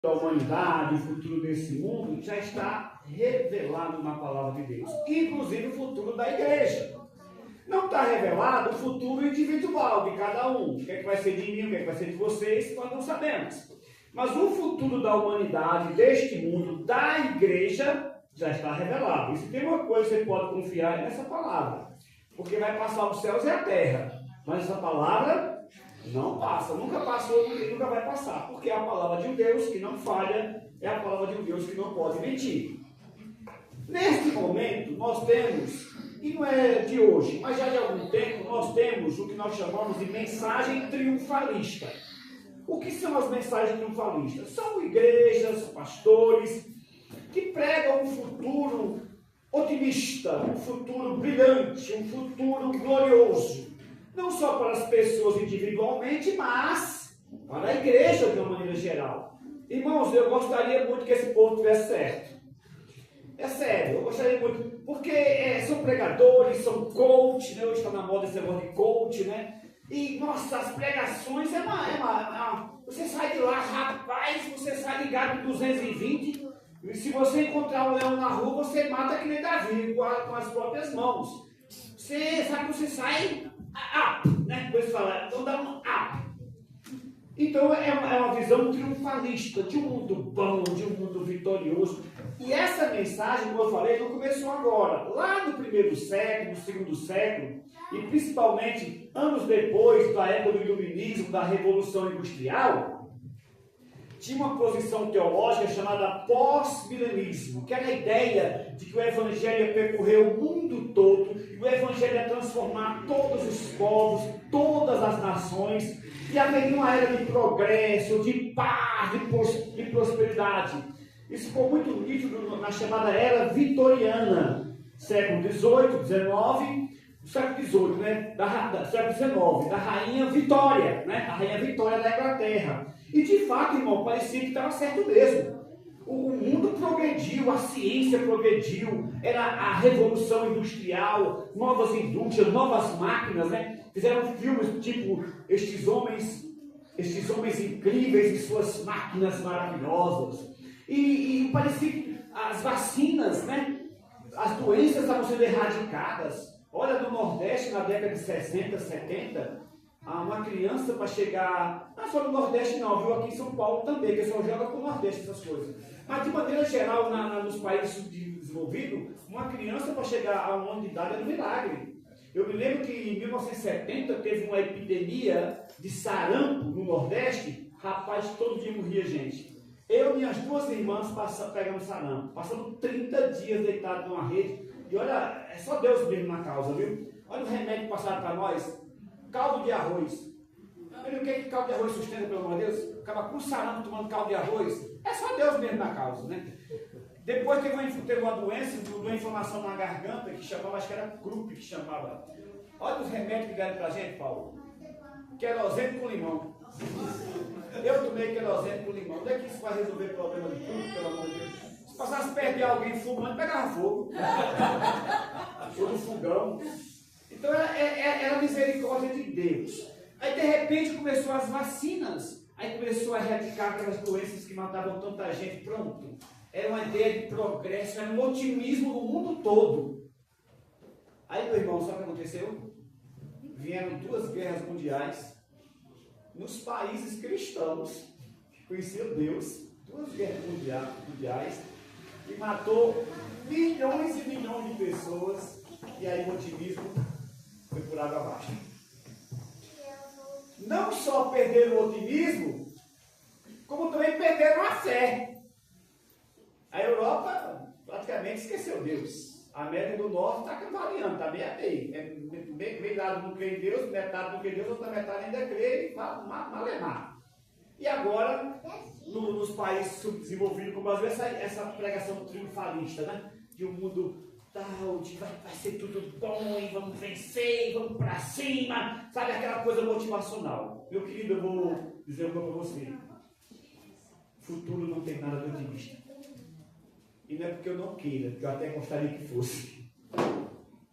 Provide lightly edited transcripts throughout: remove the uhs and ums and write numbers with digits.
da humanidade, o futuro desse mundo, já está revelado na palavra de Deus. Inclusive o futuro da igreja. Não está revelado o futuro individual de cada um. O que é que vai ser de mim, o que é que vai ser de vocês, nós não sabemos. Mas o futuro da humanidade, deste mundo, da igreja, já está revelado. E se tem uma coisa que você pode confiar é nessa palavra. Porque vai passar os céus e a terra. Mas essa palavra não passa. Nunca passou e nunca vai passar. Porque é a palavra de um Deus que não falha. É a palavra de um Deus que não pode mentir. Neste momento, nós temos, e não é de hoje, mas já de algum tempo, nós temos o que nós chamamos de mensagem triunfalista. O que são as mensagens triunfalistas? São igrejas, pastores, que pregam um futuro otimista, um futuro brilhante, um futuro glorioso. Não só para as pessoas individualmente, mas para a igreja de uma maneira geral. Irmãos, eu gostaria muito que esse povo tivesse certo. É sério, eu gostaria muito, porque são pregadores, são coach, né? Hoje está na moda esse negócio de coach, né? E, nossa, as pregações você sai de lá, rapaz, você sai ligado com 220, e se você encontrar um leão na rua, você mata que nem Davi, com as próprias mãos. Você sabe que você sai up, né? Depois fala, então dá um up. Então é uma visão triunfalista de um mundo bom, de um mundo vitorioso. E essa mensagem, como eu falei, não começou agora. Lá no primeiro século, no segundo século, e principalmente anos depois da época do iluminismo, da Revolução Industrial, tinha uma posição teológica chamada pós-milenismo, que era a ideia de que o Evangelho ia percorrer o mundo todo, e o Evangelho ia transformar todos os povos, todas as nações, e haveria uma era de progresso, de paz, de prosperidade. Isso ficou muito nítido na chamada era vitoriana, século XVIII, XIX, século XVIII, né? Século XIX, da Rainha Vitória, né? A Rainha Vitória da Inglaterra. E de fato, irmão, parecia que estava certo mesmo. O mundo progrediu, a ciência progrediu, era a revolução industrial, novas indústrias, novas máquinas, né? Fizeram filmes tipo estes homens incríveis e suas máquinas maravilhosas. E parecia que as vacinas, né? As doenças estavam sendo erradicadas. Olha, no Nordeste, na década de 60, 70, uma criança para chegar, não só no Nordeste não, viu? Aqui em São Paulo também, que só joga com o Nordeste essas coisas. Mas de maneira geral, nos países subdesenvolvidos, uma criança para chegar a um ano de idade era um milagre. Eu me lembro que em 1970 teve uma epidemia de sarampo no Nordeste. Rapaz, todo dia morria gente. Eu e minhas duas irmãs pegamos sarampo. Passamos 30 dias deitados numa rede. E olha, é só Deus mesmo na causa, viu? Olha o remédio que passaram para nós. Caldo de arroz. Olha o que caldo de arroz sustenta, pelo amor de Deus? Acaba com sarampo tomando caldo de arroz. É só Deus mesmo na causa, né? Depois teve uma doença, uma inflamação na garganta, que chamava, acho que era Krupp que chamava. Olha os remédios que deram pra gente, Paulo. Querosene com limão. Eu tomei querosene com limão. Onde é que isso vai resolver o problema de tudo, pelo amor de Deus? Se passasse perto de alguém fumando, pegava fogo. Ou no fogão. Então era a misericórdia de Deus. Aí de repente começou as vacinas. Aí começou a erradicar aquelas doenças que matavam tanta gente. Pronto. Era uma ideia de progresso, era um otimismo no mundo todo. Aí, meu irmão, sabe o que aconteceu? Vieram 2 guerras mundiais nos países cristãos que conheciam Deus. 2 guerras mundiais que matou milhões e milhões de pessoas. E aí o otimismo foi por água abaixo. Não só perderam o otimismo, como também perderam a fé. A Europa praticamente esqueceu Deus. A América do Norte está cavaleando, está meio a meio. Meio lado não crê em Deus, metade não crê em Deus, outra metade ainda crê e malemar. E agora, nos países subdesenvolvidos, como às vezes essa pregação triunfalista, né? De um mundo tal, de vai ser tudo bom, e vamos vencer, e vamos para cima, sabe, aquela coisa motivacional. Meu querido, eu vou dizer uma coisa para você. O futuro não tem nada de otimista. E não é porque eu não queira, que eu até gostaria que fosse.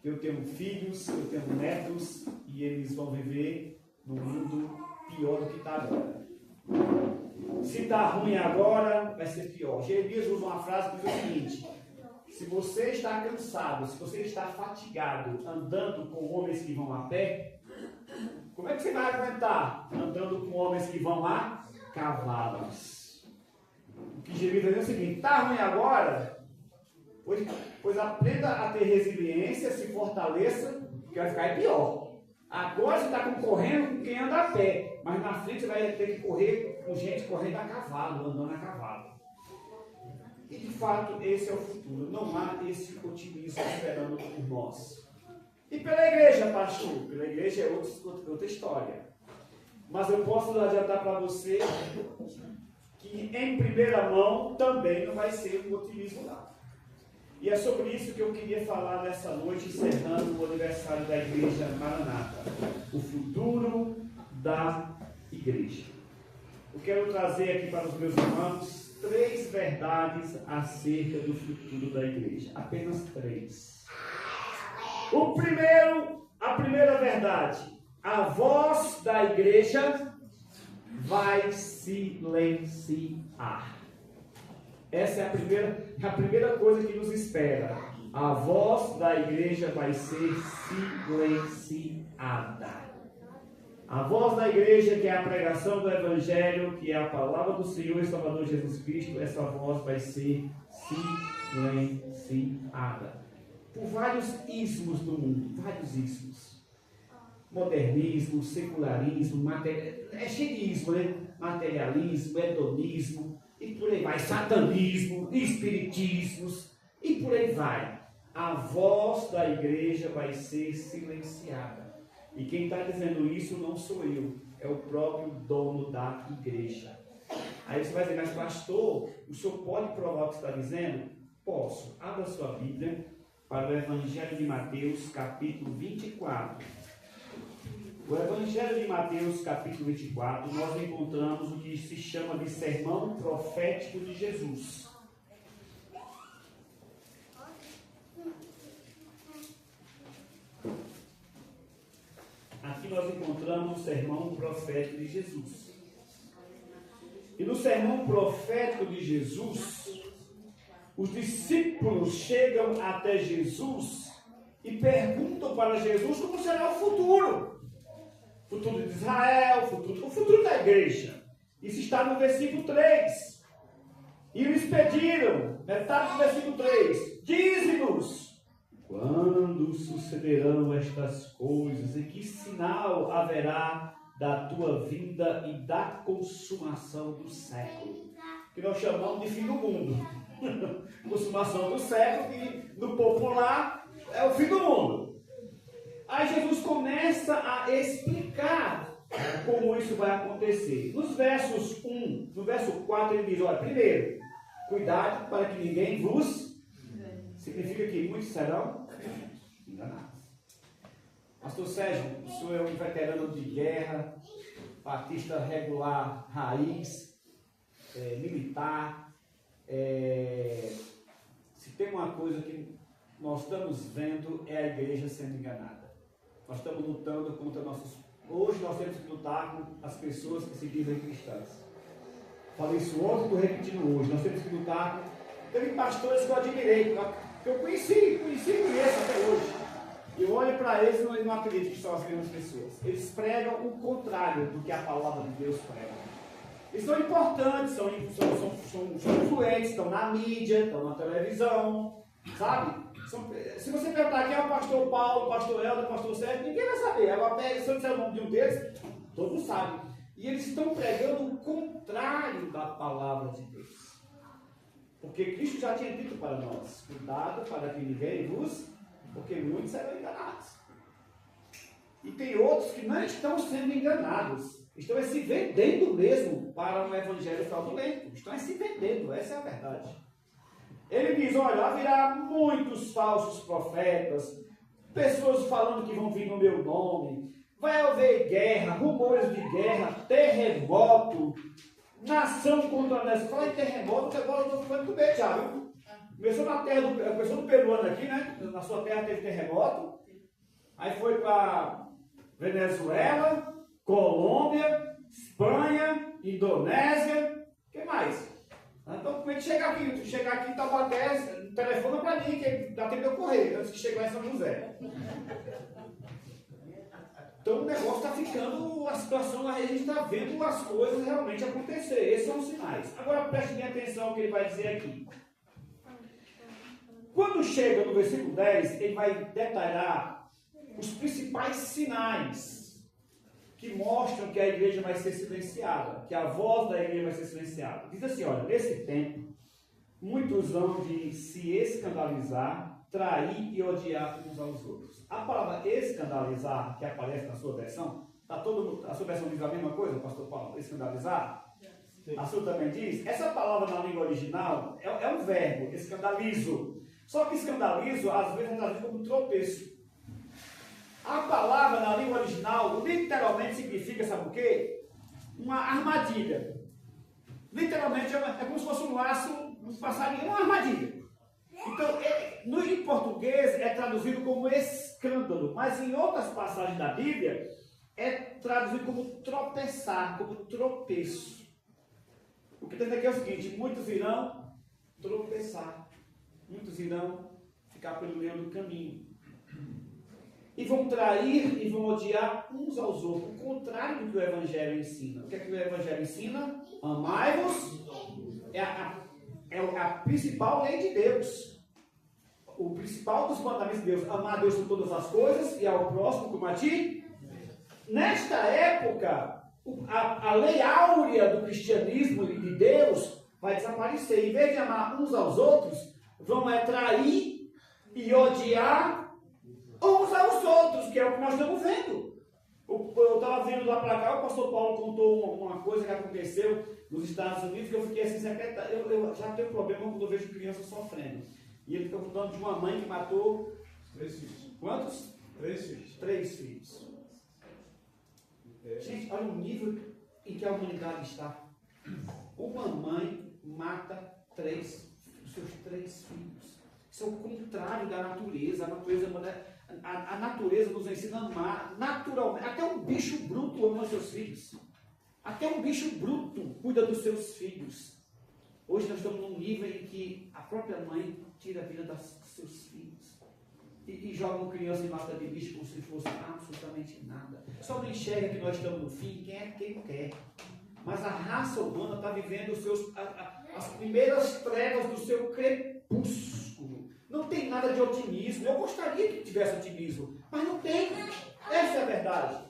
Eu tenho filhos, eu tenho netos, e eles vão viver num mundo pior do que está agora. Se está ruim agora, vai ser pior. Jeremias usa uma frase que diz o seguinte: se você está cansado, se você está fatigado andando com homens que vão a pé, como é que você vai aguentar andando com homens que vão a cavalos? O que Jeremias vai dizer é o seguinte: está ruim agora, pois aprenda a ter resiliência, se fortaleça, que vai ficar pior. Agora você está concorrendo com quem anda a pé, mas na frente você vai ter que correr com gente correndo a cavalo, andando a cavalo. E de fato esse é o futuro. Não há esse otimismo esperando por nós. E pela igreja, pastor? Pela igreja é outra história. Mas eu posso adiantar para você que em primeira mão também não vai ser um otimismo lá. E é sobre isso que eu queria falar nessa noite, encerrando o aniversário da Igreja Maranata. O futuro da igreja. Eu quero trazer aqui para os meus irmãos 3 verdades acerca do futuro da igreja. Apenas 3. A primeira verdade. A voz da igreja vai silenciar. Essa é a primeira coisa que nos espera. A voz da igreja vai ser silenciada. A voz da igreja, que é a pregação do Evangelho, que é a palavra do Senhor e Salvador Jesus Cristo, essa voz vai ser silenciada. Por vários ismos do mundo, vários ismos. Modernismo, secularismo, é cheio de ismo, né? Materialismo, hedonismo, e por aí vai, satanismo, espiritismos, e por aí vai. A voz da igreja vai ser silenciada. E quem está dizendo isso não sou eu, é o próprio dono da igreja. Aí você vai dizer, mas pastor, o senhor pode provar o que está dizendo? Posso. Abra sua Bíblia para o Evangelho de Mateus, capítulo 24. O Evangelho de Mateus, capítulo 24, nós encontramos o que se chama de sermão profético de Jesus. Aqui nós encontramos o sermão profético de Jesus. E no sermão profético de Jesus, os discípulos chegam até Jesus e perguntam para Jesus como será o futuro. Futuro de Israel, o futuro da igreja. Isso está no versículo 3. E eles pediram, metade do versículo 3, dize-nos, quando sucederão estas coisas e que sinal haverá da tua vinda e da consumação do século? Que nós chamamos de fim do mundo. Consumação do século, que no popular é o fim do mundo. Aí Jesus começa a explicar como isso vai acontecer. No verso 4 ele diz, olha, primeiro, cuidado para que ninguém vos... Significa que muitos serão enganados. Pastor Sérgio, o senhor é um veterano de guerra, batista regular raiz, militar. Se tem uma coisa que nós estamos vendo é a igreja sendo enganada. Nós estamos lutando contra Hoje nós temos que lutar com as pessoas que se dizem cristãs. Falei isso ontem, estou repetindo hoje. Nós temos que lutar com... Teve pastores que eu admirei, que eu conheci e conheço até hoje. E eu olho para eles e não acredito que são as mesmas pessoas. Eles pregam o contrário do que a palavra de Deus prega. Eles são importantes, são influentes, estão na mídia, estão na televisão, sabe? Se você perguntar quem é o pastor Paulo, o pastor Helder, o pastor Sérgio, ninguém vai saber. Agora pega, se eu disser o nome de um deles, todo mundo sabe. E eles estão pregando o contrário da palavra de Deus. Porque Cristo já tinha dito para nós, cuidado para que ninguém vos, porque muitos serão enganados. E tem outros que não estão sendo enganados, estão se vendendo mesmo para um evangelho fraudulento. Estão se vendendo, essa é a verdade. Ele diz, olha, haverá muitos falsos profetas, pessoas falando que vão vir no meu nome, vai haver guerra, rumores de guerra, terremoto, nação contra nação. Fala em terremoto, agora eu estou ficando com medo já, viu? Começou na terra começou no peruano aqui, né? Na sua terra teve terremoto, aí foi para Venezuela, Colômbia, Espanha, Indonésia, que mais? Então, como é que chegar aqui em Taubaté, telefona para mim, que dá tempo de eu correr, antes de chegar em São José. Então o negócio está ficando, a situação, a gente está vendo as coisas realmente acontecer. Esses são os sinais. Agora preste bem atenção ao que ele vai dizer aqui. Quando chega no versículo 10, ele vai detalhar os principais sinais que mostram que a igreja vai ser silenciada, que a voz da igreja vai ser silenciada. Diz assim, olha, nesse tempo, muitos vão de se escandalizar, trair e odiar uns aos outros. A palavra escandalizar, que aparece na sua versão, a sua versão diz a mesma coisa, pastor Paulo? Escandalizar? Sim. A sua também diz? Essa palavra na língua original é um verbo, escandalizo. Só que escandalizo, às vezes, é traduzido como tropeço. A palavra na língua original literalmente significa, sabe o quê? Uma armadilha. Literalmente é como se fosse um laço, um passarinho, uma armadilha. Então, em português é traduzido como escândalo, mas em outras passagens da Bíblia é traduzido como tropeçar, como tropeço. O que tem aqui é o seguinte: muitos irão tropeçar, muitos irão ficar pelo meio do caminho, e vão trair e vão odiar uns aos outros, o contrário do que o Evangelho ensina. O que é que o Evangelho ensina? Amai-vos. É a principal lei de Deus. O principal dos mandamentos de Deus: amar a Deus com todas as coisas e ao próximo como a ti. Nesta época, a lei áurea do cristianismo e de Deus vai desaparecer. Em vez de amar uns aos outros, vão trair e odiar uns aos outros, que é o que nós estamos vendo. Eu estava vendo lá para cá, o pastor Paulo contou uma coisa que aconteceu nos Estados Unidos, que eu fiquei assim, eu já tenho problema quando eu vejo crianças sofrendo. E ele fica contando de uma mãe que matou 3 filhos. Quantos? 3 filhos. 3 filhos. Gente, olha o nível em que a humanidade está. Uma mãe mata os seus 3 filhos. Isso é o contrário da natureza. A natureza nos ensina a amar naturalmente. Até um bicho bruto ama os seus filhos. Até um bicho bruto cuida dos seus filhos. Hoje nós estamos num nível em que a própria mãe tira a vida dos seus filhos. E joga uma criança em mata de bicho como se fosse absolutamente nada. Só não enxerga que nós estamos no fim, quem quer. Mas a raça humana está vivendo as primeiras trevas do seu crepúsculo. Não tem nada de otimismo. Eu gostaria que tivesse otimismo, mas não tem. Essa é a verdade.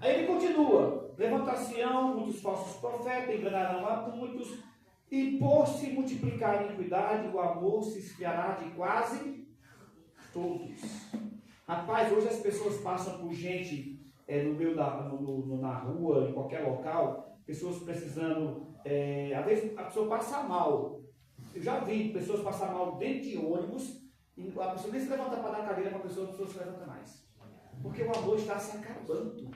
Aí ele continua: levantar-se-ão muitos falsos profetas, enganarão a muitos, e por se multiplicar a iniquidade, o amor se esfriará de quase todos. Rapaz, hoje as pessoas passam por gente no meio na rua, em qualquer local, pessoas precisando, às vezes a pessoa passa mal. Eu já vi pessoas passar mal dentro de ônibus, e a pessoa nem se levanta para dar cadeira para a pessoa se levanta mais. Porque o amor está se acabando.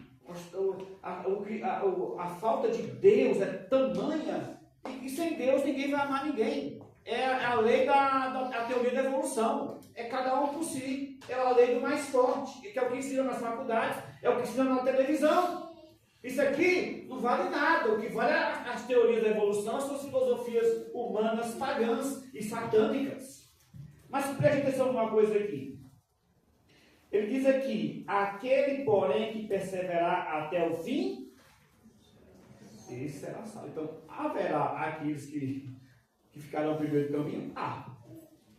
A falta de Deus é tamanha, e sem Deus ninguém vai amar ninguém. É a lei da teoria da evolução. É cada um por si. É a lei do mais forte, que é o que ensina nas faculdades, é o que ensina na televisão. Isso aqui não vale nada. O que vale é as teorias da evolução, são as filosofias humanas pagãs e satânicas. Mas preste atenção numa coisa aqui. Ele diz aqui: aquele, porém, que perseverar até o fim, esse será salvo. Então, haverá aqueles que ficarão primeiro do caminho?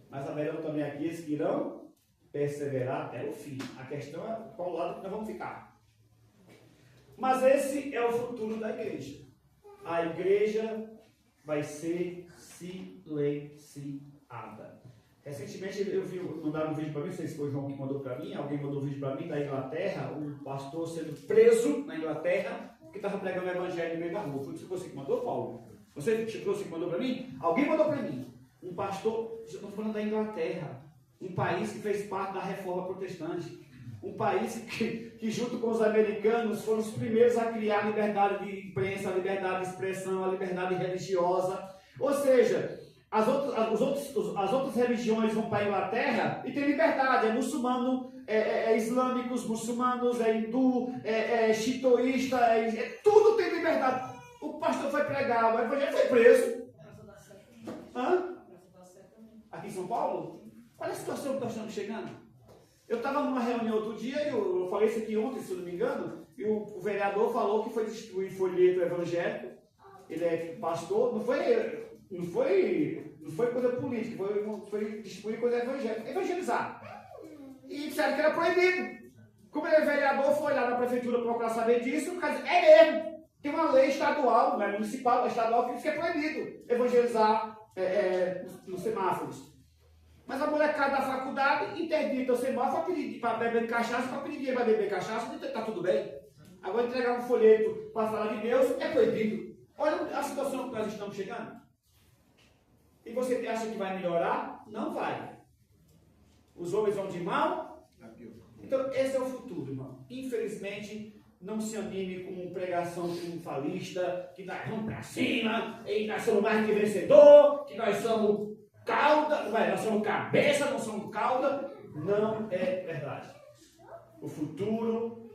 Mas haverão também aqueles que irão perseverar até o fim. A questão é qual lado que nós vamos ficar. Mas esse é o futuro da igreja. A igreja vai ser silenciada. Recentemente mandaram um vídeo para mim, não sei se foi o João que mandou para mim, alguém mandou um vídeo para mim da Inglaterra, um pastor sendo preso na Inglaterra, que estava pregando o evangelho no meio da rua. Foi você que mandou, Paulo? Você que mandou para mim? Alguém mandou para mim. Um pastor, estou falando da Inglaterra, um país que fez parte da reforma protestante, um país que junto com os americanos foram os primeiros a criar a liberdade de imprensa, a liberdade de expressão, a liberdade religiosa. Ou seja, as outras religiões vão para a Inglaterra e tem liberdade, é muçulmano, islâmicos, muçulmanos, hindu, xitoísta, tudo tem liberdade. O pastor foi pregar, o evangelho foi preso. Hã? Aqui em São Paulo? Olha a situação que nós estamos chegando. Eu estava numa reunião outro dia, eu falei isso aqui ontem, se eu não me engano, e o vereador falou que foi destruir folheto evangélico. Ele é pastor, não foi coisa política, foi distribuir coisa evangélica, evangelizar. E disseram que era proibido. Como ele é vereador, foi lá na prefeitura procurar saber disso, é mesmo. Tem uma lei estadual, não é municipal, é estadual, que diz que é proibido evangelizar nos semáforos. Mas a molecada da faculdade interdita o semáforo para beber cachaça, para pedir dinheiro para beber cachaça, está tudo bem. Agora entregar um folheto para falar de Deus é proibido. Olha a situação que nós estamos chegando. E você acha que vai melhorar? Não vai. Os homens vão de mal? Então esse é o futuro, irmão. Infelizmente, não se anime com uma pregação triunfalista, que nós vamos para cima, e nós somos mais que vencedor, que nós somos cauda, nós somos cabeça, não somos cauda. Não é verdade. O futuro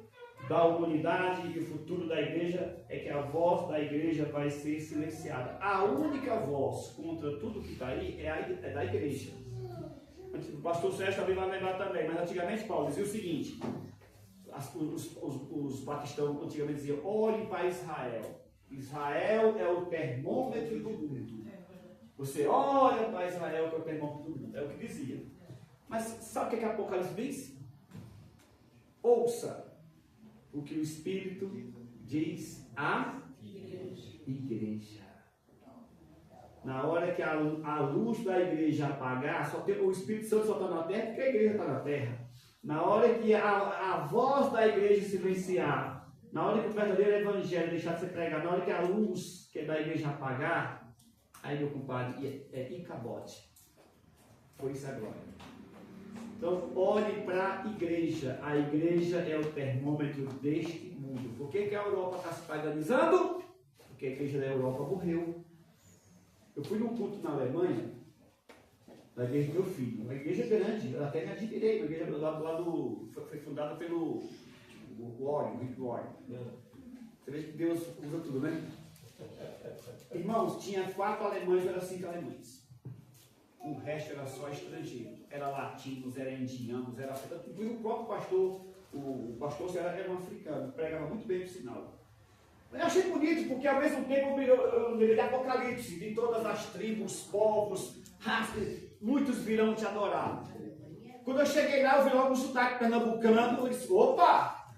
da humanidade e o futuro da igreja é que a voz da igreja vai ser silenciada. A única voz contra tudo que está aí é da igreja. O pastor Sérgio também vai lembrar também, mas antigamente Paulo dizia o seguinte: os batistãos antigamente diziam: olhe para Israel. Israel é o termômetro do mundo. Você olha para Israel, que é o termômetro do mundo. É o que dizia. Mas sabe o que Apocalipse diz? Ouça o que o Espírito diz à igreja. Na hora que a luz da igreja apagar, o Espírito Santo só está na terra porque a igreja está na terra. Na hora que a voz da igreja silenciar, na hora que o verdadeiro evangelho deixar de ser pregado, na hora que a luz que é da igreja apagar, aí, meu compadre, é Icabote. Foi isso agora. Então, olhe para a igreja. A igreja é o termômetro deste mundo. Por que a Europa está se paganizando? Porque a igreja da Europa morreu. Eu fui num culto na Alemanha, na igreja do meu filho. Uma igreja grande, eu até me admirei. Uma igreja foi fundada pelo Rick Warren. Você vê que Deus usa tudo, né? Irmãos, tinha 4 alemães, eram 5 alemães. O resto era só estrangeiro. Era latinos, era indianos, era africanos. O próprio pastor, o pastor era um africano, pregava muito bem o sinal. Eu achei bonito, porque ao mesmo tempo eu lembrei de Apocalipse, de todas as tribos, povos, raças, muitos virão te adorar. Quando eu cheguei lá, eu vi logo um sotaque pernambucano, eu disse: opa!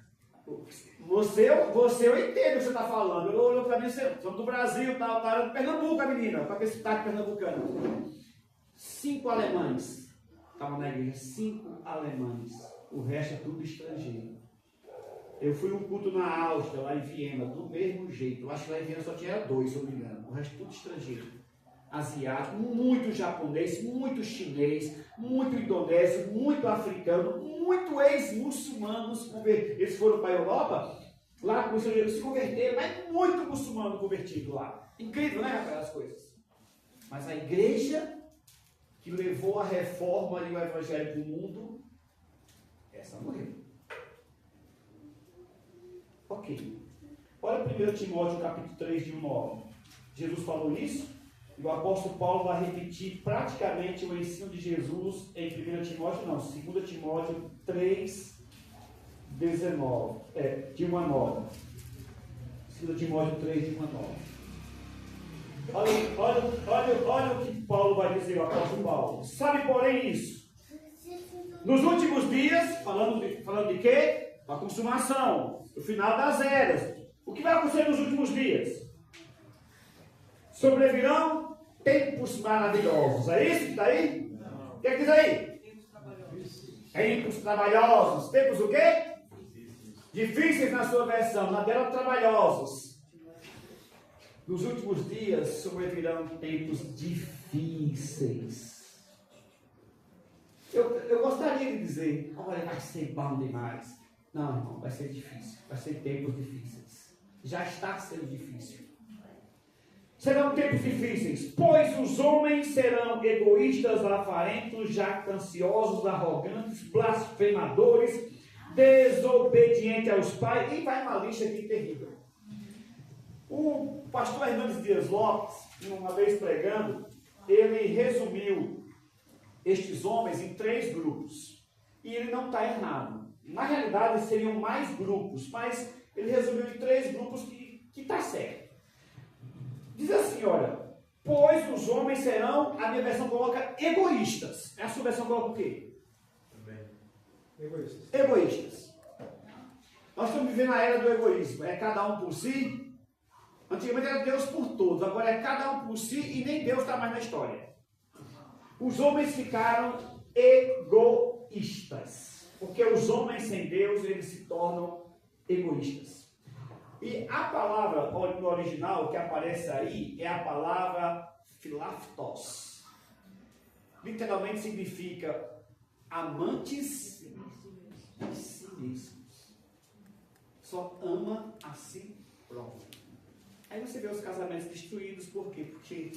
Você eu entendo o que você está falando. Eu olho para mim, somos do Brasil, tá de Pernambuco, a menina, com aquele sotaque pernambucano. 5 alemães estavam na igreja, 5 alemães. O resto é tudo estrangeiro. Eu fui um culto na Áustria, lá em Viena, do mesmo jeito. Eu acho que lá em Viena só tinha 2, se eu não me engano. O resto tudo estrangeiro. Asiático, muito japonês, muito chinês, muito indonésio, muito africano, muito ex-muçulmanos. Eles foram para a Europa, lá se converteram, mas muito muçulmano convertido lá. Incrível, né, rapaz, as coisas. Mas a igreja que levou a reforma e o evangelho para o mundo, essa morreu. Ok. Olha 1 Timóteo capítulo 3, de 1 a 9. Jesus falou isso, e o apóstolo Paulo vai repetir praticamente o ensino de Jesus em 1 Timóteo, não, 2 Timóteo 3, 19, de 1 a 9. 2 Timóteo 3, de 1 a 9. Olha o que Paulo vai dizer, o apóstolo Paulo. Sabe, porém, isso. Nos últimos dias, falando de quê? A consumação, o final das eras. O que vai acontecer nos últimos dias? Sobrevirão tempos maravilhosos. É isso que está aí? Não. O que diz aí? Tempos trabalhosos. Tempos o quê? Difíceis na sua versão. Na dela, trabalhosos. Nos últimos dias sobrevirão tempos difíceis. Eu gostaria de dizer: olha, vai ser bom demais. Não, irmão, vai ser difícil. Vai ser tempos difíceis. Já está sendo difícil. Serão tempos difíceis, pois os homens serão egoístas, avarentos, jactanciosos, arrogantes, blasfemadores, desobedientes aos pais. E vai uma lista aqui terrível. O pastor Hernandes Dias Lopes, uma vez pregando, ele resumiu estes homens em 3 grupos. E ele não está errado. Na realidade, seriam mais grupos, mas ele resumiu em 3 grupos que está certo. Diz assim, olha, pois os homens serão, a minha versão coloca egoístas. A sua versão coloca o quê? Também. Egoístas. Egoístas. Nós estamos vivendo a era do egoísmo. É cada um por si. Antigamente era Deus por todos, agora é cada um por si e nem Deus está mais na história. Os homens ficaram egoístas. Porque os homens sem Deus, eles se tornam egoístas. E a palavra no original que aparece aí é a palavra philaftos. Literalmente significa amantes de si mesmos. Só ama a si próprio. Aí você vê os casamentos destruídos, por quê? Porque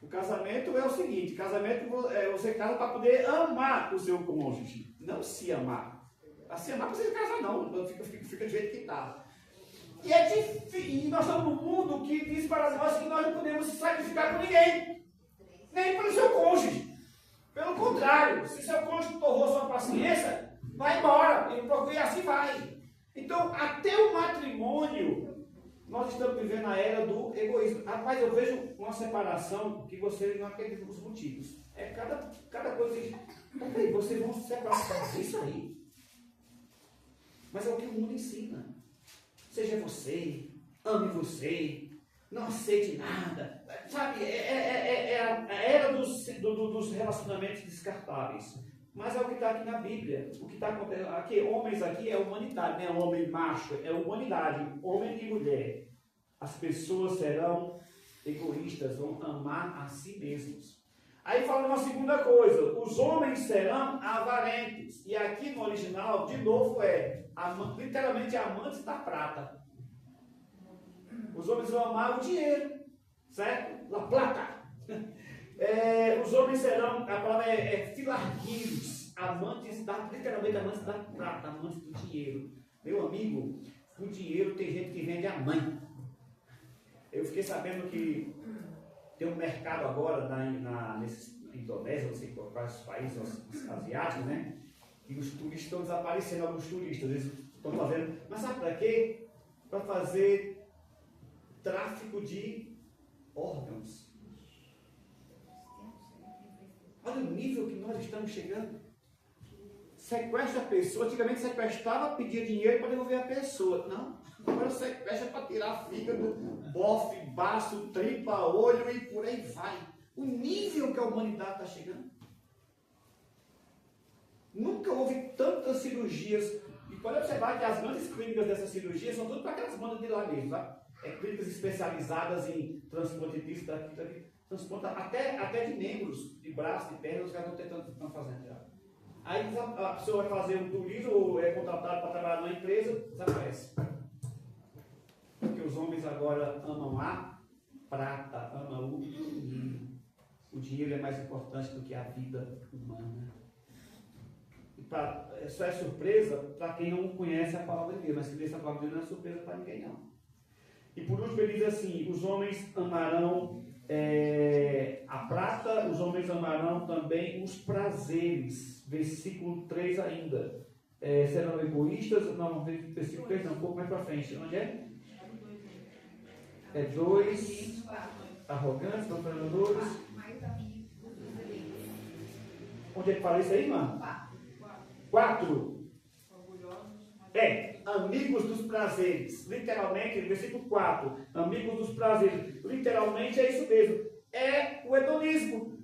o casamento é o seguinte, casamento você casa para poder amar o seu cônjuge, não se amar. A se amar você não casa não, fica do jeito que está. E é difícil, nós estamos num mundo que diz para nós que nós não podemos se sacrificar por ninguém, nem pelo seu cônjuge. Pelo contrário, se seu cônjuge torrou sua paciência, vai embora, e assim vai. Então, até o matrimônio, nós estamos vivendo a era do egoísmo. Rapaz, eu vejo uma separação que você não acredita nos motivos. É cada coisa que... Peraí, vocês vão se separar. É isso aí. Mas é o que o mundo ensina. Seja você, ame você, não aceite nada. Sabe, é a era dos relacionamentos descartáveis. Mas é o que está aqui na Bíblia. O que está acontecendo aqui, homens aqui é humanidade, não é homem macho, é humanidade, homem e mulher. As pessoas serão egoístas, vão amar a si mesmos. Aí fala uma segunda coisa, os homens serão avarentos. E aqui no original, de novo, literalmente amantes da prata. Os homens vão amar o dinheiro, certo? La plata. Os homens serão, a palavra filargueiros, literalmente amantes da prata, amantes do dinheiro. Meu amigo, o dinheiro tem gente que vende a mãe. Eu fiquei sabendo que tem um mercado agora na Indonésia, não sei quais países asiáticos, né? E os turistas estão desaparecendo, alguns turistas, eles estão fazendo. Mas sabe para quê? Para fazer tráfico de órgãos. Olha o nível que nós estamos chegando. Sequestra a pessoa. Antigamente sequestrava, pedia dinheiro para devolver a pessoa. Não, agora sequestra para tirar fígado, bofe, baço, tripa, olho e por aí vai. O nível que a humanidade está chegando. Nunca houve tantas cirurgias. E pode observar que as grandes clínicas dessas cirurgias são todas para aquelas bandas de lá mesmo. Tá? Clínicas especializadas em transplante disso, daqui. Transporta até de membros, de braço, de perna, os caras estão fazendo já. Aí a pessoa vai fazer um turismo ou é contratado para trabalhar numa empresa, desaparece. Porque os homens agora amam a prata, amam o dinheiro. O dinheiro é mais importante do que a vida humana. E só é surpresa para quem não conhece a palavra de Deus, mas quem conhece a palavra de Deus não é surpresa para ninguém não. E por último ele diz assim, os homens amarão a prata, os homens amarão também os prazeres. Versículo 3 ainda. Serão egoístas, não, versículo 3 não, um pouco mais para frente. Onde é? 2, arrogantes, controladores. Onde é que fala isso aí, mano? 4. Amigos dos prazeres. Literalmente, versículo 4. Amigos dos prazeres. Literalmente é isso mesmo. É o hedonismo.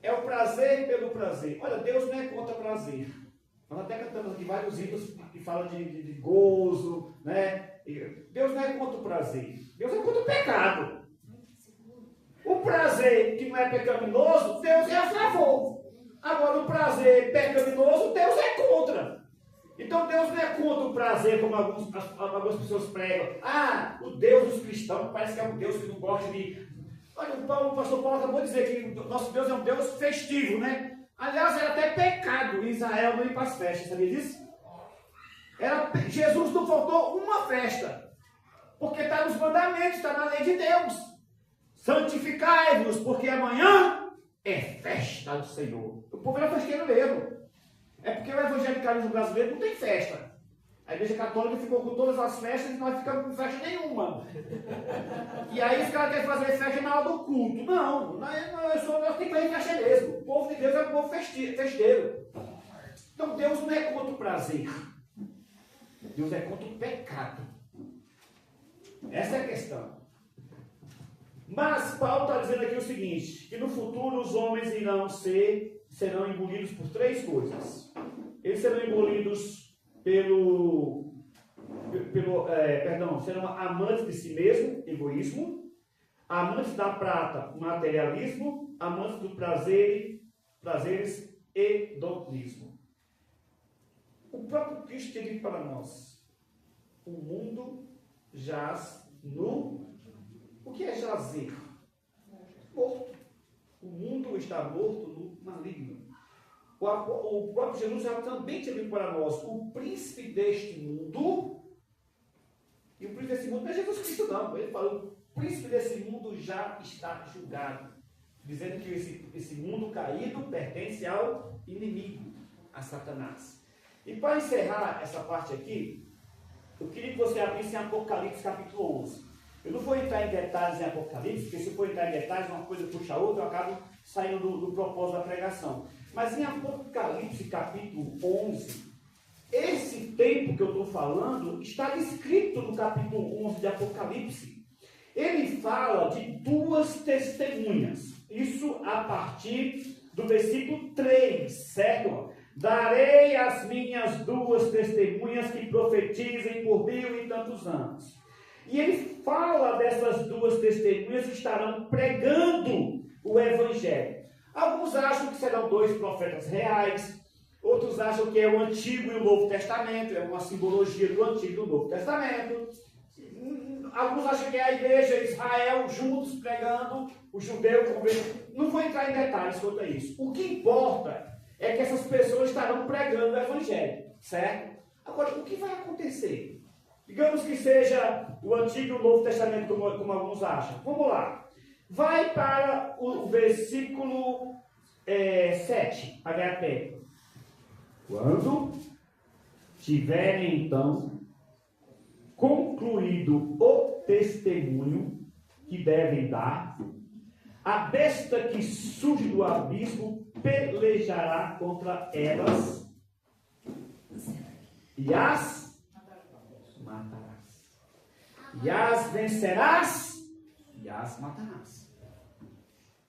É o prazer pelo prazer. Olha, Deus não é contra prazer. Nós até cantamos aqui vários hinos que falam de gozo, né? Deus não é contra o prazer. Deus é contra o pecado. O prazer que não é pecaminoso, Deus é a favor. Agora, o prazer pecaminoso, Deus é contra. Então Deus não é contra o prazer, como algumas pessoas pregam. O Deus dos cristãos parece que é um Deus que não gosta de... Olha, o pastor Paulo acabou de dizer que o nosso Deus é um Deus festivo, né? Aliás, era até pecado em Israel não ir para as festas, sabia disso? Jesus não faltou uma festa. Porque está nos mandamentos, está na lei de Deus. Santificai-vos, porque amanhã é festa ao Senhor. O povo era festeiro mesmo. É porque o evangelicalismo brasileiro não tem festa. A Igreja Católica ficou com todas as festas e nós ficamos com festa nenhuma. E aí os caras querem fazer festa na hora do culto. Não, nós temos que fazer festa mesmo. O povo de Deus é um povo festeiro. Então Deus não é contra o prazer. Deus é contra o pecado. Essa é a questão. Mas Paulo está dizendo aqui o seguinte, que no futuro os homens serão engolidos por três coisas. Eles serão engolidos serão amantes de si mesmo, egoísmo, amantes da prata, materialismo, amantes do prazeres, hedonismo. O próprio Cristo tinha dito para nós, o mundo jaz no... O que é jazer? Morto. O mundo está morto no maligno. O próprio Jesus já também tinha dito para nós, o príncipe deste mundo, e o príncipe desse mundo não é Jesus Cristo não, ele falou, o príncipe desse mundo já está julgado, dizendo que esse mundo caído pertence ao inimigo, a Satanás. E para encerrar essa parte aqui, eu queria que você abrisse em Apocalipse capítulo 11. Eu não vou entrar em detalhes em Apocalipse, porque se eu for entrar em detalhes, uma coisa puxa a outra, eu acabo saindo do propósito da pregação. Mas em Apocalipse capítulo 11, esse tempo que eu estou falando está descrito no capítulo 11 de Apocalipse. Ele fala de duas testemunhas. Isso a partir do versículo 3, certo? Darei as minhas duas testemunhas que profetizem por 1000 e tantos anos. E ele fala dessas duas testemunhas que estarão pregando o Evangelho. Alguns acham que serão dois profetas reais, outros acham que é o Antigo e o Novo Testamento, é uma simbologia do Antigo e do Novo Testamento. Alguns acham que é a igreja Israel juntos pregando, o judeu convertido. Não vou entrar em detalhes quanto a isso. O que importa é que essas pessoas estarão pregando o Evangelho, certo? Agora, o que vai acontecer? Digamos que seja o Antigo e o Novo Testamento, como alguns acham. Vamos lá. Vai para o versículo 7, para ganhar tempo. Quando tiverem, então, concluído o testemunho que devem dar, a besta que surge do abismo pelejará contra elas e as matarás. E as vencerás e as matarás.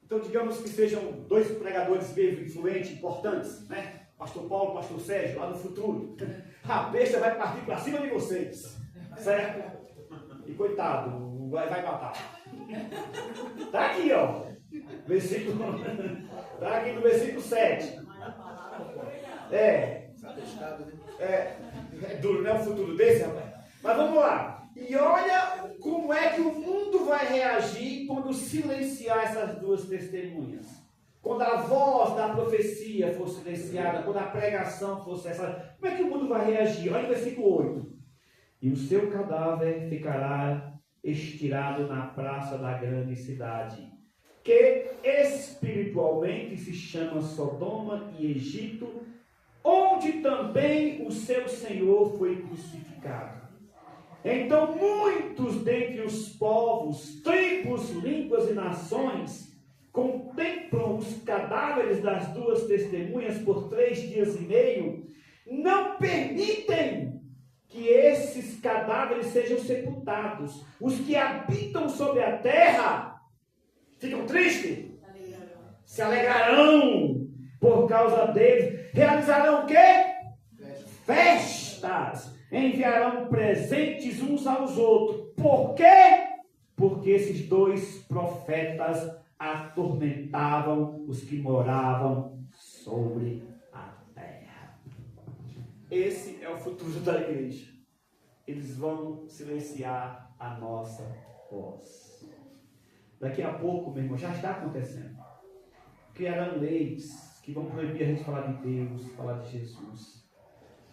Então, digamos que sejam dois pregadores mesmo influentes, importantes, né? Pastor Paulo, Pastor Sérgio, lá no futuro. A besta vai partir para cima de vocês, certo? E coitado, vai matar. Está aqui, ó. Está aqui no versículo 7. É duro, né? O futuro desse, rapaz. Mas vamos lá. E olha como é que o mundo vai reagir quando silenciar essas duas testemunhas. Quando a voz da profecia for silenciada, quando a pregação for cessada, como é que o mundo vai reagir? Olha o versículo 8. E o seu cadáver ficará estirado na praça da grande cidade, que espiritualmente se chama Sodoma e Egito, onde também o seu Senhor foi crucificado. Então muitos dentre os povos, tribos, línguas e nações contemplam os cadáveres das duas testemunhas por 3 dias e meio, não permitem que esses cadáveres sejam sepultados. Os que habitam sobre a terra ficam tristes, se alegrarão por causa deles. Realizarão o quê? Festas. Enviarão presentes uns aos outros. Por quê? Porque esses dois profetas atormentavam os que moravam sobre a terra. Esse é o futuro da igreja. Eles vão silenciar a nossa voz. Daqui a pouco, meu irmão, já está acontecendo. Criarão leis que vão proibir a gente falar de Deus, falar de Jesus.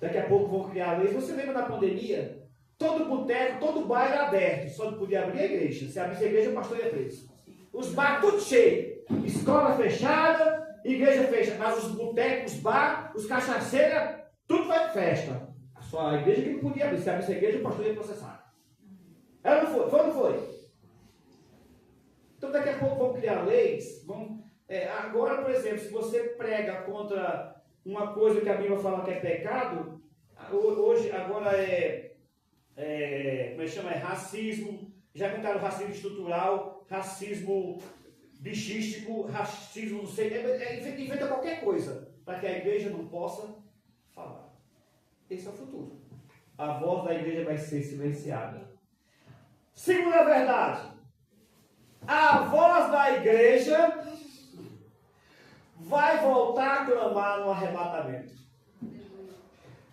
Daqui a pouco vão criar leis. Você lembra da pandemia? todo boteco, todo bar era aberto. Só não podia abrir a igreja. Se abrisse a igreja, o pastor ia preso. Os bar tudo cheio. Escola fechada, igreja fechada. Mas os botecos, os bar, os cachaceiros, tudo vai de festa. Só a igreja que não podia abrir. Se abrisse a igreja, o pastor ia processar. Ela não foi. Foi ou não foi? Então daqui a pouco vão criar leis. Agora, por exemplo, se você prega contra uma coisa que a Bíblia fala que é pecado, hoje, agora como é que chama? É racismo. Já comentaram racismo estrutural, racismo bichístico, racismo, não sei, inventa qualquer coisa para que a igreja não possa falar. Esse é o futuro. A voz da igreja vai ser silenciada. Segunda verdade, a voz da igreja vai voltar a clamar no arrebatamento.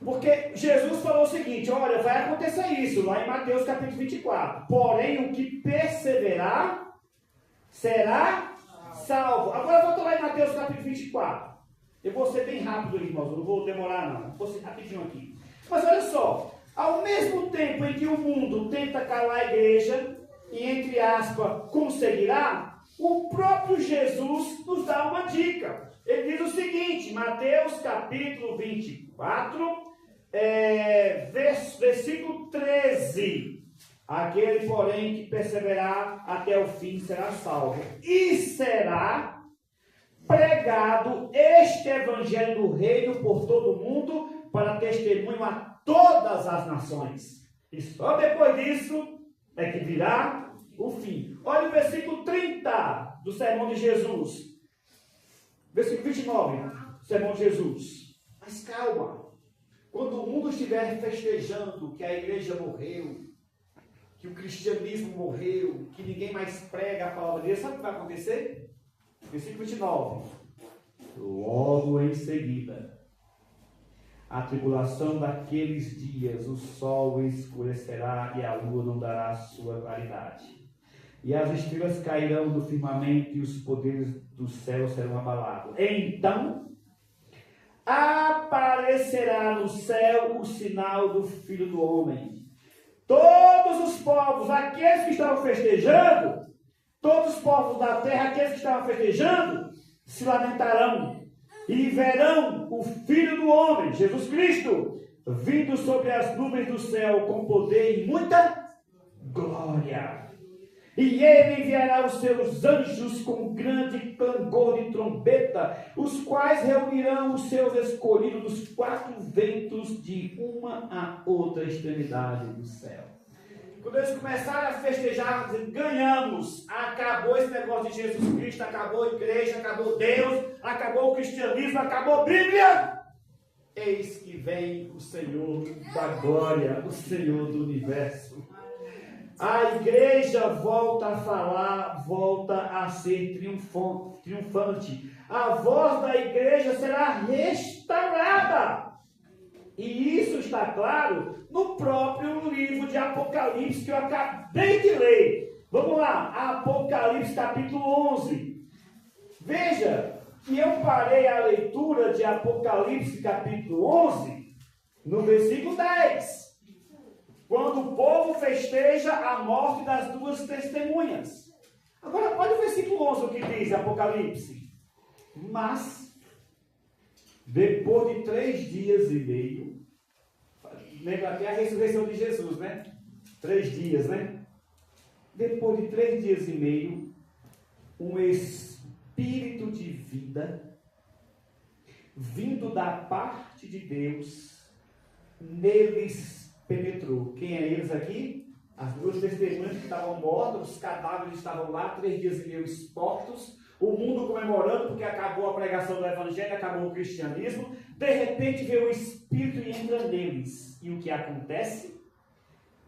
Porque Jesus falou o seguinte, olha, vai acontecer isso, lá em Mateus capítulo 24. Porém, o que perseverar será salvo. Agora volta lá em Mateus capítulo 24. Eu vou ser bem rápido, irmãos, eu não vou demorar não. Vou ser rapidinho aqui. Mas olha só, ao mesmo tempo em que o mundo tenta calar a igreja, e entre aspas, conseguirá, o próprio Jesus nos dá uma dica. Ele diz o seguinte, Mateus capítulo 24, versículo 13. Aquele, porém, que perseverar até o fim será salvo. E será pregado este evangelho do reino por todo o mundo para testemunho a todas as nações. E só depois disso é que virá o fim. Olha o versículo 30 do sermão de Jesus. Versículo 29, sermão de Jesus. Mas calma. Quando o mundo estiver festejando que a igreja morreu, que o cristianismo morreu, que ninguém mais prega a palavra de Deus, sabe o que vai acontecer? Versículo 29. Logo em seguida, a tribulação daqueles dias, o sol escurecerá e a lua não dará sua claridade. E as estrelas cairão do firmamento e os poderes do céu serão abalados. Então, aparecerá no céu o sinal do Filho do Homem. Todos os povos, aqueles que estavam festejando, todos os povos da terra, aqueles que estavam festejando, se lamentarão e verão o Filho do Homem, Jesus Cristo, vindo sobre as nuvens do céu com poder e muita glória. E ele enviará os seus anjos com grande clangor de trombeta, os quais reunirão os seus escolhidos dos quatro ventos de uma a outra extremidade do céu. Quando eles começarem a festejar, dizendo, ganhamos, acabou esse negócio de Jesus Cristo, acabou a igreja, acabou Deus, acabou o cristianismo, acabou a Bíblia. Eis que vem o Senhor da glória, o Senhor do universo. A igreja volta a falar, volta a ser triunfante. A voz da igreja será restaurada. E isso está claro no próprio livro de Apocalipse que eu acabei de ler. Vamos lá, Apocalipse capítulo 11. Veja que eu parei a leitura de Apocalipse capítulo 11 no versículo 10. Quando o povo festeja a morte das duas testemunhas. Agora, olha o versículo 11, o que diz Apocalipse. Mas, depois de 3 dias e meio, lembra até a ressurreição de Jesus, né? 3 dias, né? Depois de 3 dias e meio, um espírito de vida, vindo da parte de Deus, neles penetrou. Quem é eles aqui? As duas testemunhas que estavam mortas, os cadáveres estavam lá, 3 dias e meio expostos, o mundo comemorando porque acabou a pregação do evangelho, acabou o cristianismo. De repente veio o Espírito e entra neles. E o que acontece?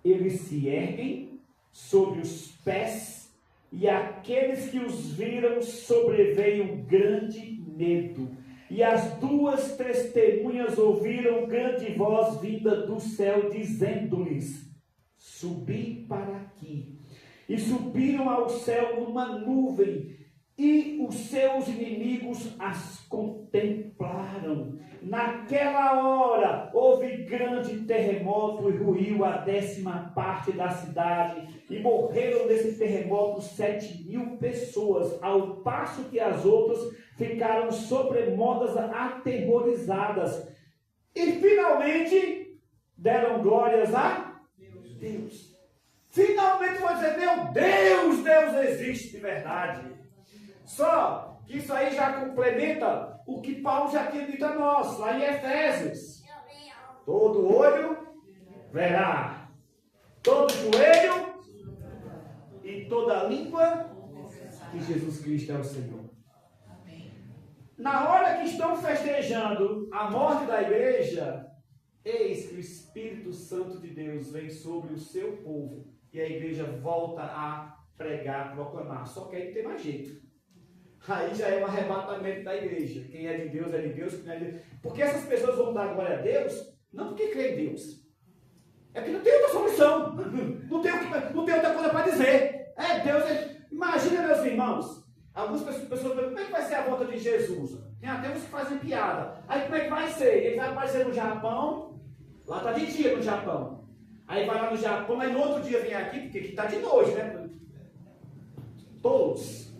Eles se erguem sobre os pés e aqueles que os viram sobreveio um grande medo. E as duas testemunhas ouviram grande voz vinda do céu, dizendo-lhes, subi para aqui. E subiram ao céu numa nuvem, e os seus inimigos as contemplaram. Naquela hora houve grande terremoto e ruiu a 10ª parte da cidade, e morreram nesse terremoto 7.000 pessoas, ao passo que as outras ficaram sobremodas aterrorizadas. E finalmente deram glórias a Deus. Finalmente vou dizer, meu Deus, Deus existe de verdade. Só que isso aí já complementa o que Paulo já tinha dito a nós, lá em Efésios. Todo olho verá, todo joelho e toda língua que Jesus Cristo é o Senhor. Na hora que estão festejando a morte da igreja, eis que o Espírito Santo de Deus vem sobre o seu povo e a igreja volta a pregar, proclamar. Só que aí não tem mais jeito. Aí já é um arrebatamento da igreja. Quem é de Deus, quem não é de Deus. Porque essas pessoas vão dar glória a Deus, não porque crê em Deus. É porque não tem outra solução. Não tem outra coisa para dizer. Deus. Imagina, meus irmãos, algumas pessoas perguntam, como é que vai ser a volta de Jesus? Tem até uns que fazem piada. Aí como é que vai ser? Ele vai aparecer no Japão, lá está de dia no Japão. Aí vai lá no Japão, mas no outro dia vem aqui, porque aqui está de noite, né? Todos.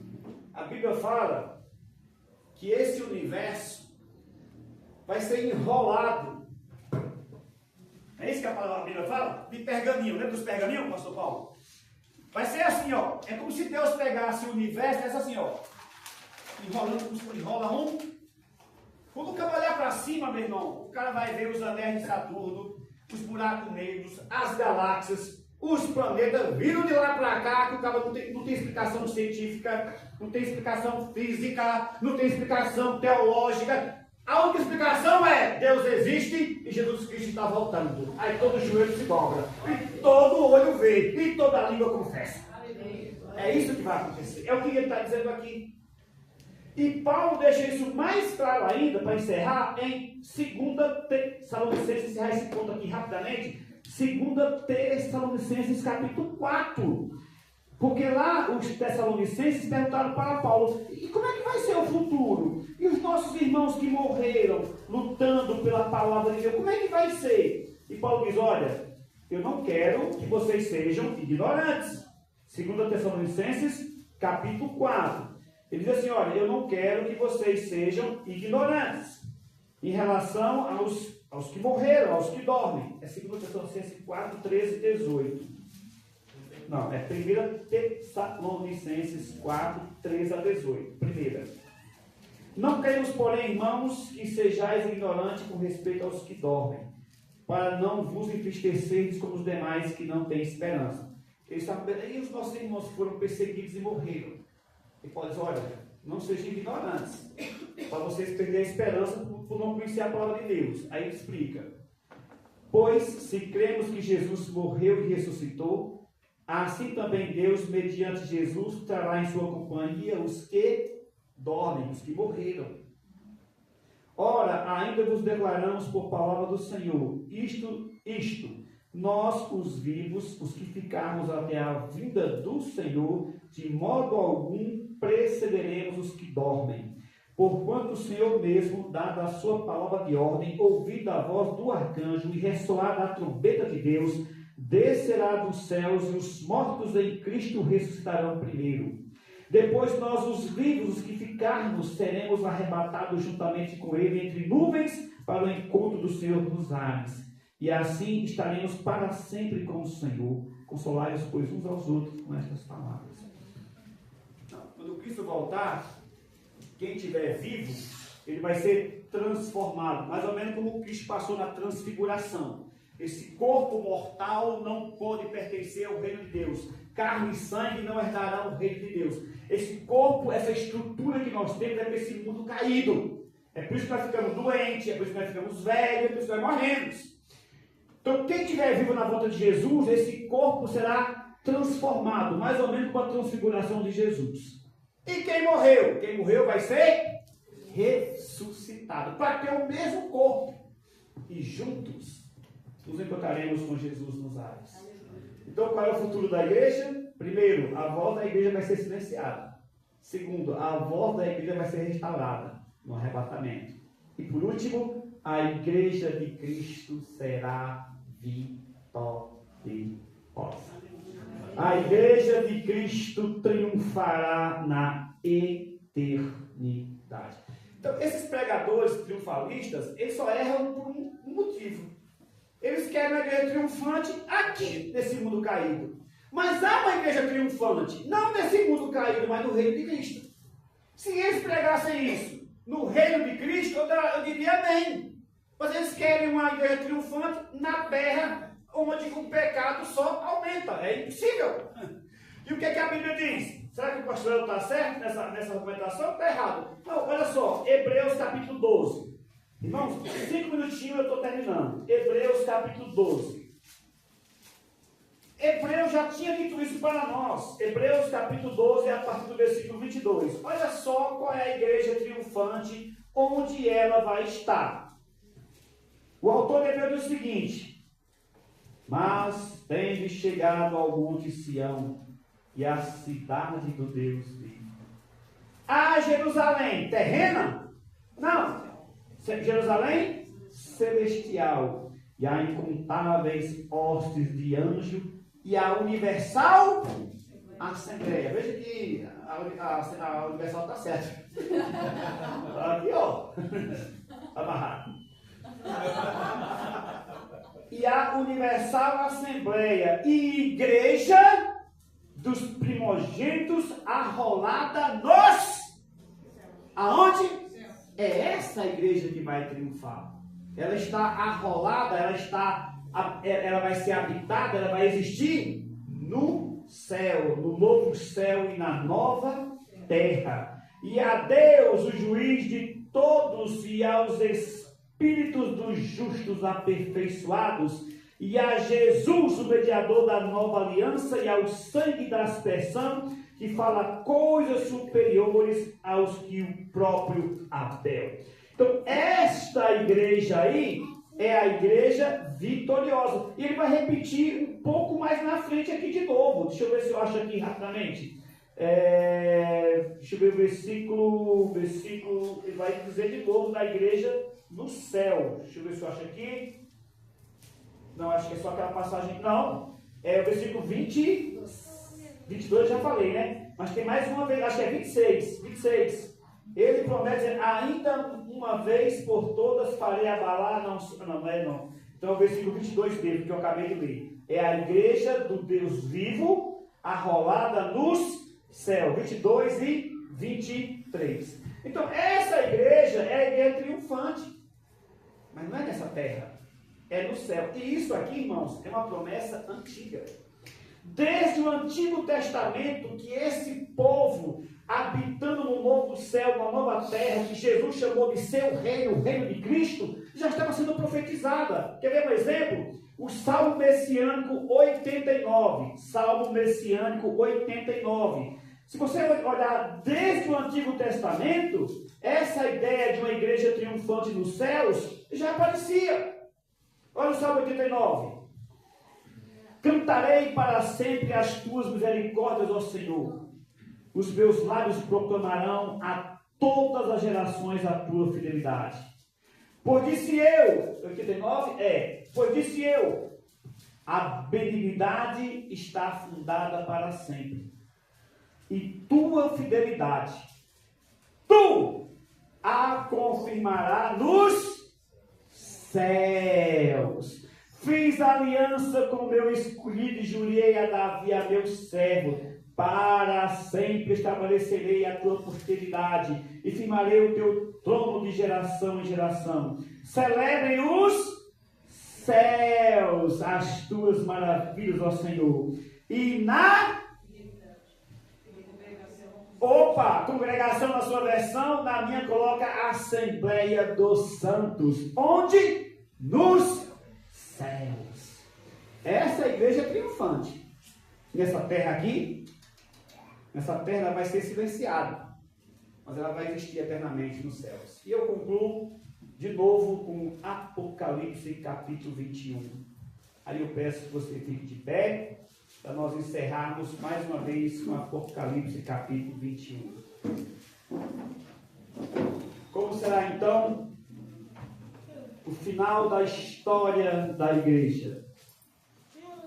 A Bíblia fala que esse universo vai ser enrolado. É isso que a Bíblia fala? De pergaminho. Lembra dos pergaminhos, pastor Paulo? Vai ser assim, ó. É como se Deus pegasse o universo e assim, ó. Enrolando, como se enrola um. Quando o cara olhar para cima, meu irmão, o cara vai ver os anéis de Saturno, os buracos negros, as galáxias, os planetas viram de lá para cá, que o cara não tem explicação científica, não tem explicação física, não tem explicação teológica. A única explicação é, Deus existe e Jesus Cristo está voltando. Aí todo joelho se dobra, e todo olho vê, e toda língua confessa. É isso que vai acontecer. É o que ele está dizendo aqui. E Paulo deixa isso mais claro ainda, para encerrar, em 2 Tessalonicenses, encerrar esse ponto aqui rapidamente, 2 Tessalonicenses capítulo 4. Porque lá os Tessalonicenses perguntaram para Paulo, e como é que vai ser o futuro? E os nossos irmãos que morreram lutando pela palavra de Deus, como é que vai ser? E Paulo diz, olha, eu não quero que vocês sejam ignorantes. 2 Tessalonicenses capítulo 4. Ele diz assim, olha, eu não quero que vocês sejam ignorantes em relação aos que morreram, aos que dormem. É 2 Tessalonicenses 4, 13 e 18. Não, é 1 Tessalonicenses 4, 13 a 18. Primeira. Não queremos, porém, irmãos, que sejais ignorantes com respeito aos que dormem, para não vos entristecerdes como os demais que não têm esperança. Eles estavam e os nossos irmãos que foram perseguidos e morreram. Ele pode dizer, olha, não sejam ignorantes, para vocês perderem a esperança por não conhecer a palavra de Deus. Aí ele explica, pois se cremos que Jesus morreu e ressuscitou, assim também Deus, mediante Jesus, trará em sua companhia os que dormem, os que morreram. Ora, ainda vos declaramos por palavra do Senhor, isto, nós os vivos, os que ficarmos até a vinda do Senhor, de modo algum precederemos os que dormem. Porquanto o Senhor mesmo, dada a sua palavra de ordem, ouvida a voz do arcanjo e ressoada a trombeta de Deus, descerá dos céus e os mortos em Cristo ressuscitarão primeiro. Depois nós, os vivos, os que ficarmos, seremos arrebatados juntamente com ele entre nuvens para o encontro do Senhor nos ares. E assim estaremos para sempre com o Senhor. Consolai-os, pois, uns aos outros com estas palavras. Quando Cristo voltar, quem estiver vivo, ele vai ser transformado. Mais ou menos como Cristo passou na transfiguração. Esse corpo mortal não pode pertencer ao reino de Deus. Carne e sangue não herdarão o reino de Deus. Esse corpo, essa estrutura que nós temos é para esse mundo caído. É por isso que nós ficamos doentes, é por isso que nós ficamos velhos, é por isso que nós morremos. Então, quem estiver vivo na volta de Jesus, esse corpo será transformado, mais ou menos com a transfiguração de Jesus. E quem morreu? Quem morreu vai ser ressuscitado, para ter o mesmo corpo. E juntos nos encontraremos com Jesus nos ares. Então, qual é o futuro da igreja? Primeiro, a volta da igreja vai ser silenciada. Segundo, a voz da igreja vai ser restaurada no arrebatamento. E por último, a igreja de Cristo será vitoriosa. A igreja de Cristo triunfará na eternidade. Então, esses pregadores triunfalistas, eles só erram por um motivo. Eles querem uma igreja triunfante aqui, nesse mundo caído. Mas há uma igreja triunfante, não nesse mundo caído, mas no reino de Cristo. Se eles pregassem isso no reino de Cristo, eu diria amém. Mas eles querem uma igreja triunfante na terra, onde o pecado só aumenta. É impossível. E o que a Bíblia diz? Será que o pastor está certo nessa argumentação? Está errado. Não, olha só, Hebreus capítulo 12. Irmãos, 5 minutinhos eu estou terminando. Hebreus capítulo 12. Hebreus já tinha dito isso para nós. Hebreus capítulo 12, a partir do versículo 22. Olha só qual é a igreja triunfante, onde ela vai estar. O autor de Hebreus diz o seguinte: mas tende chegado ao monte Sião e à cidade do Deus vivo. A Jerusalém terrena? Não. Jerusalém celestial. E há incontáveis hostes de anjo e a universal assembleia. Veja que a universal está certa. Aqui, ó. Amarrado. E a universal assembleia e igreja dos primogênitos arrolada nos... Aonde? É essa a igreja que vai triunfar. Ela está arrolada, ela vai ser habitada, ela vai existir no céu, no novo céu e na nova terra. E a Deus, o juiz de todos, e aos espíritos dos justos aperfeiçoados, e a Jesus, o mediador da nova aliança, e ao sangue da aspersão, que fala coisas superiores aos que o próprio Abel. Então, esta igreja aí é a igreja vitoriosa. E ele vai repetir um pouco mais na frente aqui de novo. Deixa eu ver se eu acho aqui rapidamente. Deixa eu ver o versículo. Ele vai dizer de novo da igreja no céu. Deixa eu ver se eu acho aqui. Não, acho que é só aquela passagem. Não, é o versículo 22 já falei, né? Mas tem mais uma vez, acho que é 26. Ele promete, ainda uma vez por todas farei abalar, não é não. Então é o versículo 22 dele, que eu acabei de ler. É a igreja do Deus vivo, arrolada nos céus, 22 e 23. Então essa igreja é a igreja triunfante, mas não é nessa terra, é no céu. E isso aqui, irmãos, é uma promessa antiga. Desde o Antigo Testamento, que esse povo, habitando no novo céu, na nova terra, que Jesus chamou de seu reino, o reino de Cristo, já estava sendo profetizada. Quer ver um exemplo? O Salmo Messiânico 89. Salmo Messiânico 89. Se você olhar desde o Antigo Testamento, essa ideia de uma igreja triunfante nos céus já aparecia. Olha o Salmo 89. Cantarei para sempre as tuas misericórdias, ó Senhor. Os meus lábios proclamarão a todas as gerações a tua fidelidade. Pois disse eu, 89, pois disse eu, a benignidade está fundada para sempre. E tua fidelidade, tu a confirmará nos céus. Fiz aliança com o meu escolhido e jurei a Davi, a meu servo, para sempre estabelecerei a tua posteridade e firmarei o teu trono de geração em geração. Celebrem os céus as tuas maravilhas, ó Senhor. E na congregação na sua versão, na minha coloca Assembleia dos Santos. Onde? Nos céus. Essa é a igreja triunfante. Nessa terra aqui, nessa terra ela vai ser silenciada, mas ela vai existir eternamente nos céus. E eu concluo de novo com Apocalipse capítulo 21. Aí eu peço que você fique de pé, para nós encerrarmos mais uma vez com Apocalipse capítulo 21. Como será então o final da história da igreja?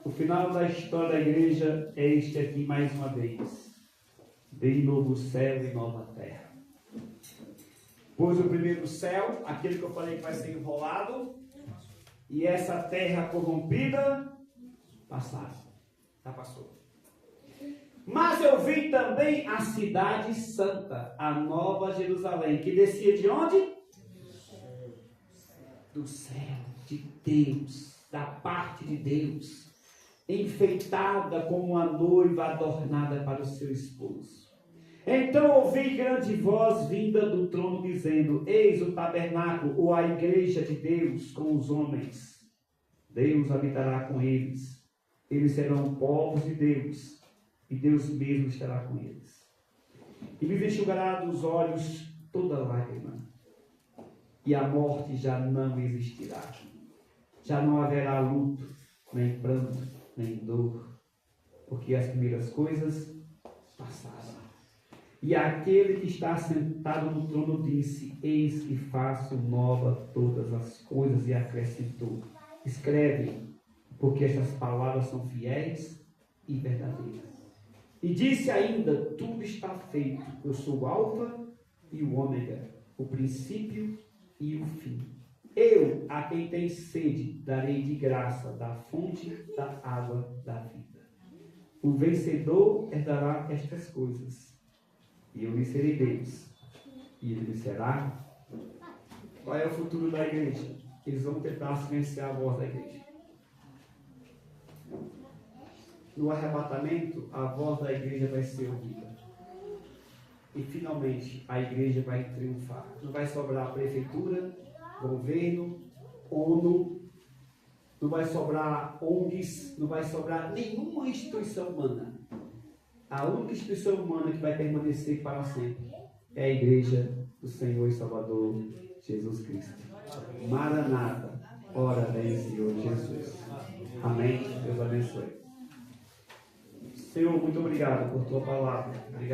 O final da história da igreja é este aqui mais uma vez. De novo céu e nova terra. Pois o primeiro céu, aquele que eu falei que vai ser enrolado, e essa terra corrompida, passaram. Já passou. Mas eu vi também a cidade santa, a nova Jerusalém, que descia de onde? Do céu, de Deus, da parte de Deus, enfeitada como uma noiva adornada para o seu esposo. Então ouvi grande voz vinda do trono dizendo: eis o tabernáculo, ou a igreja de Deus com os homens. Deus habitará com eles. Eles serão povos de Deus, e Deus mesmo estará com eles. E me enxugará dos olhos toda lágrima, e a morte já não existirá. Já não haverá luto, nem pranto, nem dor, porque as primeiras coisas passaram. E aquele que está sentado no trono disse: eis que faço nova todas as coisas, e acrescentou: escreve, porque estas palavras são fiéis e verdadeiras. E disse ainda: tudo está feito, eu sou o Alfa e o Ômega, o princípio e o fim. Eu, a quem tem sede, darei de graça da fonte da água da vida. O vencedor herdará estas coisas, e eu lhe serei Deus, e ele me será. Qual é o futuro da igreja? Eles vão tentar silenciar a voz da igreja. No arrebatamento, a voz da igreja vai ser ouvida. E finalmente a igreja vai triunfar. Não vai sobrar prefeitura, governo, ONU, não vai sobrar ONGs, não vai sobrar nenhuma instituição humana. A única instituição humana que vai permanecer para sempre é a igreja do Senhor e Salvador Jesus Cristo. Maranata, ora vem, Senhor Jesus. Amém. Deus abençoe. Senhor, muito obrigado por tua palavra. Obrigado.